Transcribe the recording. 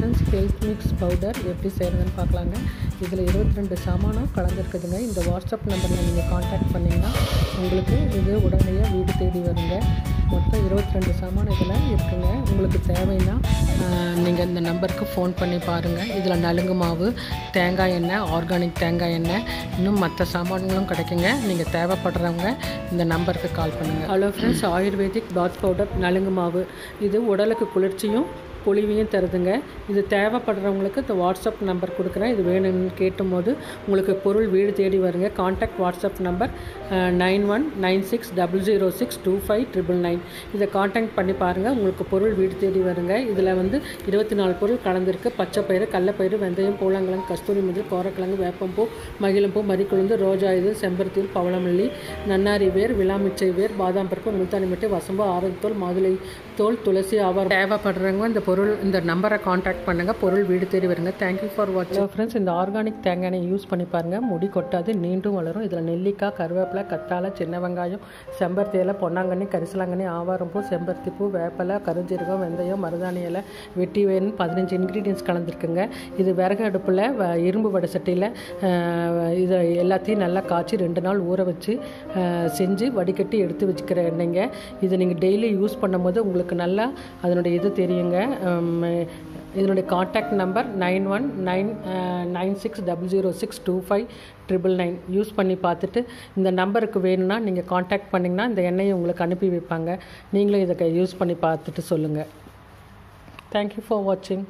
Friends, health mix powder எப்படி செய்கிறதுன்னு பார்க்கலாங்க. இதில் 22 சாமானும் கலந்துருக்குதுங்க. இந்த வாட்ஸ்அப் நம்பரில் நீங்கள் காண்டாக்ட் பண்ணிங்கன்னா உங்களுக்கு இது உடனடியாக வீடு தேடி வருங்க. மொத்தம் 22 சாமான் இதில் இருக்குங்க. உங்களுக்கு தேவைன்னா நீங்கள் இந்த நம்பருக்கு ஃபோன் பண்ணி பாருங்கள். இதில் நலுங்கு மாவு, தேங்காய் எண்ணெய், ஆர்கானிக் தேங்காய் எண்ணெய், இன்னும் மற்ற சாமான்களும் கிடைக்குங்க. நீங்கள் தேவைப்படுறவங்க இந்த நம்பருக்கு கால் பண்ணுங்கள். ஹலோ ஃப்ரெண்ட்ஸ், ஆயுர்வேதிக் பாத் பவுடர் நலுங்கு மாவு இது உடலுக்கு குளிர்ச்சியும் பொலிவையும் தருதுங்க. இது தேவைப்படுறவங்களுக்கு இந்த வாட்ஸ்அப் நம்பர் கொடுக்குறேன். இது வேணும்னு கேட்டும்போது உங்களுக்கு பொருள் வீடு தேடி வருங்க. Contact WhatsApp number 919600625999. இதை கான்டாக்ட் பண்ணி பாருங்கள். உங்களுக்கு பொருள் வீடு தேடி வருங்க. இதில் 24 பொருள் கலந்துருக்கு. பச்சைப்பயிறு, கடலைப்பயிறு, வெந்தயம், பூலாங்கிழங்கு, கஸ்தூரி மஞ்சள், கோரக்கிழங்கு, வேப்பம்பூ, மகிழம்பூ, மறிக்குழுந்து, ரோஜா இதழ், செம்பருத்தி, பவளமல்லி, நன்னாரி வேர், விளாமிச்சை வேர், பாதாம் பருப்பு, முல்தானி மிட்டை, வசம்பு, ஆரஞ்சத்தோல், மாதுளை தோல், துளசி, ஆவாரம். தேவைப்படுறவங்க இந்த பொருள் இந்த நம்பரை காண்டாக்ட் பண்ணுங்கள். பொருள் வீடு தேடி வருங்க. தேங்க்யூ ஃபார் வாட்சிங் ஃப்ரெண்ட்ஸ். இந்த ஆர்கானிக் தேங்காய் எண்ணெய் யூஸ் பண்ணி பாருங்கள். முடி கொட்டாது, நீண்டும் வளரும். இதில் நெல்லிக்காய், கருவேப்பிலை, கத்தாழை, சின்ன வெங்காயம், செம்பருத்தி இலை, பொன்னாங்கண்ணி, கரிசலாங்கண்ணி, ஆவாரம்பூ, செம்பருத்தி பூ, வேப்பிலை, கருஞ்சீரகம், வெந்தயம், மருதாணி இலை, வெட்டி வேன் 15 இன்க்ரீடியன்ஸ் கலந்துருக்குங்க. இது விறகு அடுப்பில் இரும்பு வடை சட்டியில் இதை எல்லாத்தையும் நல்லா காய்ச்சி 2 நாள் ஊற வச்சு செஞ்சு வடிகட்டி எடுத்து வச்சுக்கிற எண்ணெய்ங்க. இதை நீங்கள் டெய்லி யூஸ் பண்ணும்போது உங்களுக்கு நல்லா அதனுடைய இது தெரியுங்க. இதனுடைய காண்டாக்ட் நம்பர் 919600625999. யூஸ் பண்ணி பார்த்துட்டு இந்த நம்பருக்கு வேணும்னா நீங்கள் காண்டாக்ட் பண்ணிங்கன்னா இந்த எண்ணெயை உங்களுக்கு அனுப்பி வைப்பாங்க. நீங்களும் இதை யூஸ் பண்ணி பார்த்துட்டு சொல்லுங்கள். தேங்க்யூ ஃபார் வாட்சிங்.